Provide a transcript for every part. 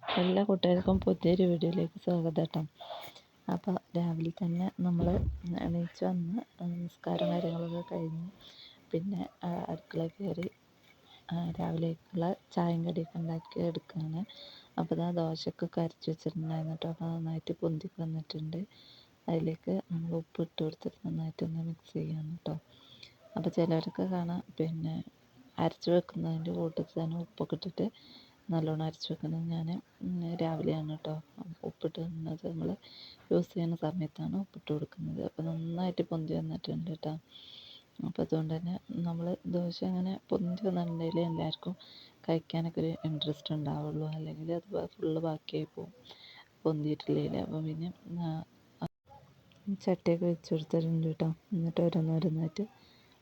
എല്ലാ കൂട്ടുകാർക്കും പുതിയൊരു വീഡിയോയിലേക്ക് സ്വാഗതം കേട്ടോ. അപ്പോൾ രാവിലെ തന്നെ നമ്മൾ എണീച്ച് വന്ന് നിസ്കാരം കാര്യങ്ങളൊക്കെ കഴിഞ്ഞ് പിന്നെ അടുക്കളയിൽ കയറി രാവിലേക്കുള്ള ചായയും കടിയൊക്കെ ഉണ്ടാക്കി എടുക്കുകയാണ്. അപ്പോൾ ഇതാ ദോശക്കൊക്കെ അരച്ച് വെച്ചിട്ടുണ്ടായിരുന്നു കേട്ടോ. അപ്പോൾ നന്നായിട്ട് പൊന്തി വന്നിട്ടുണ്ട്. അതിലേക്ക് നമ്മൾ ഉപ്പ് ഇട്ട് കൊടുത്തിട്ട് നന്നായിട്ടൊന്ന് മിക്സ് ചെയ്യാൻ കേട്ടോ. അപ്പോൾ ചിലവരൊക്കെ കാണാം പിന്നെ അരച്ച് വെക്കുന്നതിൻ്റെ കൂട്ടത്തിൽ തന്നെ ഉപ്പൊക്കെ ഇട്ടിട്ട് നല്ലോണം അരച്ച് വെക്കുന്നത്. ഞാൻ രാവിലെയാണ് കേട്ടോ ഉപ്പിട്ട് തന്നത്. നമ്മൾ യൂസ് ചെയ്യുന്ന സമയത്താണ് ഉപ്പിട്ട് കൊടുക്കുന്നത്. അപ്പോൾ നന്നായിട്ട് പൊന്തി വന്നിട്ടുണ്ട് കേട്ടോ. അപ്പോൾ അതുകൊണ്ട് തന്നെ നമ്മൾ ദോശ അങ്ങനെ പൊന്തി വന്നിട്ടുണ്ടെങ്കിൽ എല്ലാവർക്കും കഴിക്കാനൊക്കെ ഒരു ഇൻട്രസ്റ്റ് ഉണ്ടാവുള്ളൂ. അല്ലെങ്കിൽ അത് ഫുള്ള് ബാക്കിയായി പോകും പൊന്തിയിട്ടില്ലെങ്കിൽ. അപ്പോൾ പിന്നെ ചട്ടിയൊക്കെ വെച്ച് കൊടുത്തിട്ടുണ്ട് കേട്ടോ. എന്നിട്ട് ഓരോന്നോരോന്നായിട്ട്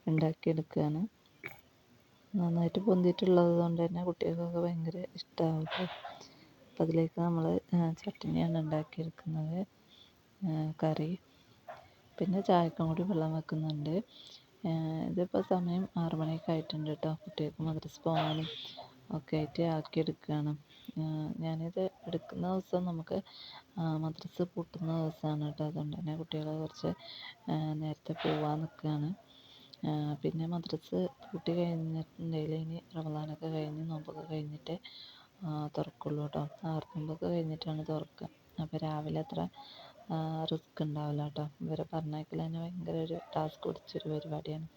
ഉണ്ടാക്കിയെടുക്കുകയാണ്. നന്നായിട്ട് പൊന്തിയിട്ടുള്ളത് കൊണ്ട് തന്നെ കുട്ടികൾക്കൊക്കെ ഭയങ്കര ഇഷ്ടമാവും. അപ്പം അതിലേക്ക് നമ്മൾ ചട്നിയാണ് ഉണ്ടാക്കിയെടുക്കുന്നത്. കറി പിന്നെ ചായക്കും കൂടി വെള്ളം വെക്കുന്നുണ്ട്. ഇതിപ്പോൾ സമയം 6 മണിയൊക്കെ ആയിട്ടുണ്ട് കേട്ടോ. കുട്ടികൾക്ക് മദ്രസ പോകാനും ഒക്കെ ആയിട്ട് ആക്കിയെടുക്കുകയാണ്. ഞാനിത് എടുക്കുന്ന ദിവസം നമുക്ക് മദ്രസ പൂട്ടുന്ന ദിവസമാണ് കേട്ടോ. അതുകൊണ്ട് തന്നെ കുട്ടികൾ കുറച്ച് നേരത്തെ പോകാൻ നിൽക്കുകയാണ്. പിന്നെ മദ്രസ് പൂട്ടി കഴിഞ്ഞിട്ടുണ്ടെങ്കിൽ ഇനി റമദാനൊക്കെ കഴിഞ്ഞ് നോമ്പൊക്കെ കഴിഞ്ഞിട്ട് തുറക്കുള്ളൂ കേട്ടോ. നോമ്പൊക്കെ കഴിഞ്ഞിട്ടാണ് തുറക്കുക. അപ്പോൾ രാവിലെ അത്ര റിസ്ക് ഉണ്ടാവില്ല കേട്ടോ. ഇവരെ പറഞ്ഞയക്കൽ തന്നെ ഭയങ്കര ഒരു ടാസ്ക് പിടിച്ചൊരു പരിപാടിയാണ്.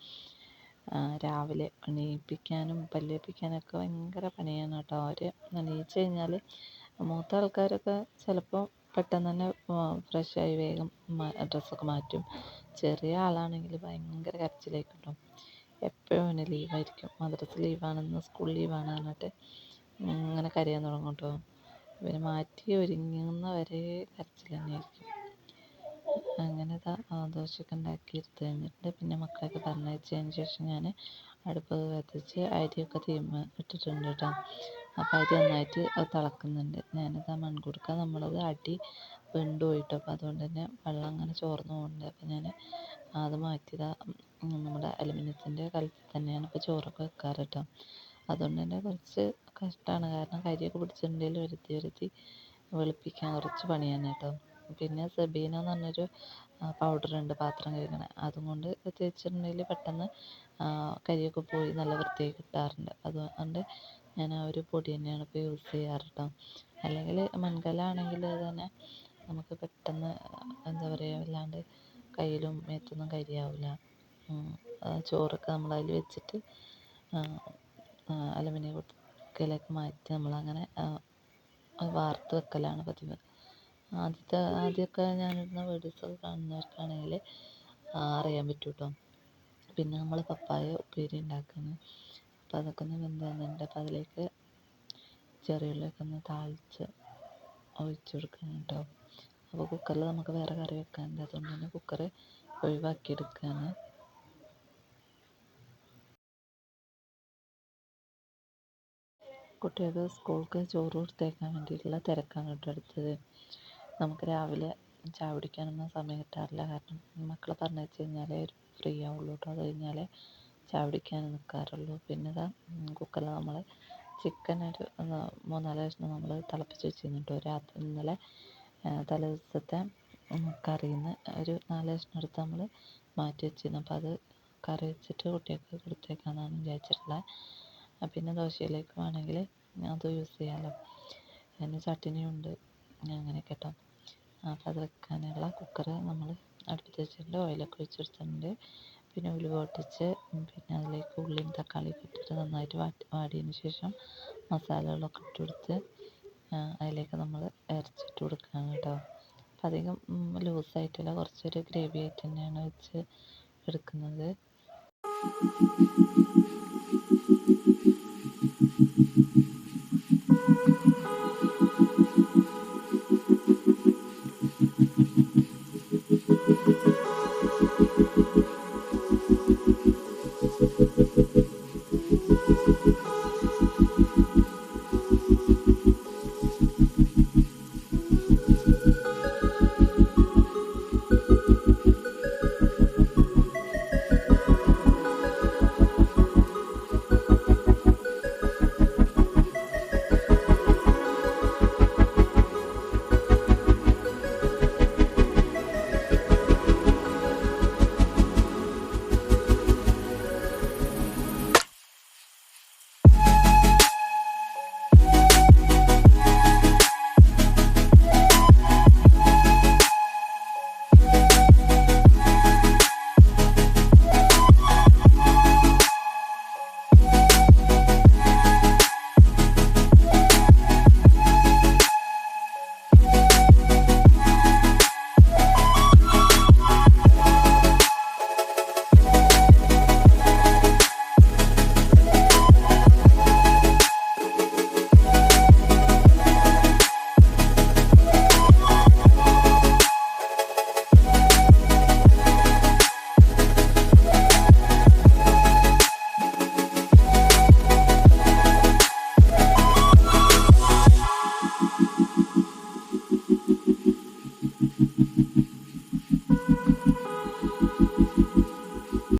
രാവിലെ എണീപ്പിക്കാനും പല്ലേപ്പിക്കാനൊക്കെ ഭയങ്കര പണിയാണ് കേട്ടോ. അവർ എണീച്ച് കഴിഞ്ഞാൽ മൂത്ത ആൾക്കാരൊക്കെ ചിലപ്പോൾ പെട്ടെന്ന് തന്നെ ഫ്രഷായി വേഗം ഡ്രസ്സൊക്കെ മാറ്റും. ചെറിയ ആളാണെങ്കിൽ ഭയങ്കര കരച്ചിലായിരിക്കും കേട്ടോ. എപ്പോഴും അവന് ലീവായിരിക്കും. മദ്രസ ലീവാണെന്ന് സ്കൂൾ ലീവാണ് പറഞ്ഞിട്ട് ഇങ്ങനെ കരയാൻ തുടങ്ങും കേട്ടോ. ഇവന് മാറ്റി ഒരുങ്ങുന്ന വരെ കരച്ചിൽ തന്നെയായിരിക്കും. അങ്ങനെ ദോശയൊക്കെ ഉണ്ടാക്കി എടുത്ത് കഴിഞ്ഞിട്ട് പിന്നെ മക്കളൊക്കെ പറഞ്ഞയച്ചതിന് ശേഷം ഞാൻ അടുപ്പ് കത്തിച്ച് അരിയൊക്കെ ഇട്ടിട്ടുണ്ട് കേട്ടോ. അപ്പോൾ അരി നന്നായിട്ട് തിളക്കുന്നുണ്ട്. ഞാനിതാ മൺകുടുക്ക നമ്മളത് അടി വെന്ത് പോയിട്ടോ. അപ്പോൾ അതുകൊണ്ട് തന്നെ വെള്ളം അങ്ങനെ ചോർന്ന് പോകുന്നുണ്ട്. അപ്പോൾ ഞാൻ അത് മാറ്റിയതാ. നമ്മുടെ അലുമിനിയത്തിൻ്റെ കലത്തിൽ തന്നെയാണ് ഇപ്പോൾ ചോറൊക്കെ വെക്കാറ് കേട്ടോ. അതുകൊണ്ട് തന്നെ കുറച്ച് കഷ്ടമാണ്. കാരണം കരിയൊക്കെ പിടിച്ചിട്ടുണ്ടെങ്കിൽ വരുത്തി വെളുപ്പിക്കാൻ കുറച്ച് പണിയാണ് കേട്ടോ. പിന്നെ സെബീന എന്ന് പറഞ്ഞൊരു പൗഡറുണ്ട് പാത്രം കഴുകണ. അതും കൊണ്ട് തേച്ചിട്ടുണ്ടെങ്കിൽ പെട്ടെന്ന് കരിയൊക്കെ പോയി നല്ല വൃത്തിയായി കിട്ടാറുണ്ട്. അതുകൊണ്ട് ഞാൻ ആ ഒരു പൊടി തന്നെയാണ് ഇപ്പോൾ യൂസ് ചെയ്യാറ് കേട്ടോ. അല്ലെങ്കിൽ മൺകലാണെങ്കിൽ തന്നെ നമുക്ക് പെട്ടെന്ന് എന്താ പറയുക വല്ലാണ്ട് കയ്യിലും മേത്തൊന്നും കരിയാവില്ല. ചോറൊക്കെ നമ്മൾ അതിൽ വെച്ചിട്ട് അലുമിനിയം കുടുക്കയിലേക്ക് മാറ്റി നമ്മളങ്ങനെ വാർത്ത് വെക്കലാണ് പതിവ്. ആദ്യമൊക്കെ ഞാനിടുന്ന വീഡിയോസൊക്കെ കാണുന്നവർക്കാണെങ്കിൽ അറിയാൻ പറ്റും കേട്ടോ. പിന്നെ നമ്മൾ പപ്പായ ഉപ്പേരി ഉണ്ടാക്കുന്നത്. അപ്പോൾ അതൊക്കെ ഒന്ന് വെന്ത് വന്നിട്ടുണ്ട്. അപ്പോൾ അതിലേക്ക് ചെറിയുള്ളിയൊക്കെ ഒന്ന് താളിച്ച് ഒഴിച്ച് കൊടുക്കണം കേട്ടോ. അപ്പോൾ കുക്കറിൽ നമുക്ക് വേറെ കറി വെക്കാനുണ്ട്. അതുകൊണ്ട് തന്നെ കുക്കർ ഒഴിവാക്കിയെടുക്കുകയാണ്. കുട്ടികൾക്ക് സ്കൂൾക്ക് ചോറ് കൊടുത്തേക്കാൻ വേണ്ടിയിട്ടുള്ള തിരക്കാണ് കേട്ടോ അടുത്തത്. നമുക്ക് രാവിലെ ചായ കുടിക്കാനൊന്നും സമയം കിട്ടാറില്ല. കാരണം മക്കളെ പറഞ്ഞയച്ച് കഴിഞ്ഞാലേ ഒരു ഫ്രീ ആവുള്ളൂ കേട്ടോ. അത് കഴിഞ്ഞാലേ ചായ കുടിക്കാൻ നിൽക്കാറുള്ളൂ. പിന്നെ കുക്കറിൽ നമ്മൾ ചിക്കൻ ഒരു 3-4 കഷ്ണം നമ്മൾ തിളപ്പിച്ച് വെച്ചിരുന്നു കേട്ടോ. ഇന്നലെ തലേ ദിവസത്തെ കറിയിൽ നിന്ന് ഒരു 4 കഷ്ണം എടുത്ത് നമ്മൾ മാറ്റി വെച്ചിരുന്നു. അപ്പോൾ അത് കറി വെച്ചിട്ട് കുട്ടികൾക്ക് കൊടുത്തേക്കാമെന്നാണ് വിചാരിച്ചിട്ടുള്ളത്. പിന്നെ ദോശയിലേക്ക് വേണമെങ്കിൽ അത് യൂസ് ചെയ്യാമല്ലോ. അതിന് ചട്ടിനിയുണ്ട് അങ്ങനെയൊക്കെ കേട്ടോ. അപ്പോൾ അത് വെക്കാനുള്ള കുക്കർ നമ്മൾ അടുപ്പത്ത് വെച്ചിട്ടുണ്ട്. ഓയിലൊക്കെ ഒഴിച്ചെടുത്തിട്ടുണ്ട്. പിന്നെ ഉലുവ പൊട്ടിച്ച് പിന്നെ അതിലേക്ക് ഉള്ളിയും തക്കാളിയൊക്കെ ഇട്ടിട്ട് നന്നായിട്ട് വാടിയതിന് ശേഷം മസാലകളൊക്കെ ഇട്ട് കൊടുത്ത് അതിലേക്ക് നമ്മൾ ഇറച്ചിട്ട് കൊടുക്കുകയാണ് കേട്ടോ. അപ്പം അധികം ലൂസായിട്ടില്ല, കുറച്ചൊരു ഗ്രേവി ആയിട്ട് തന്നെയാണ് വെച്ച് എടുക്കുന്നത്.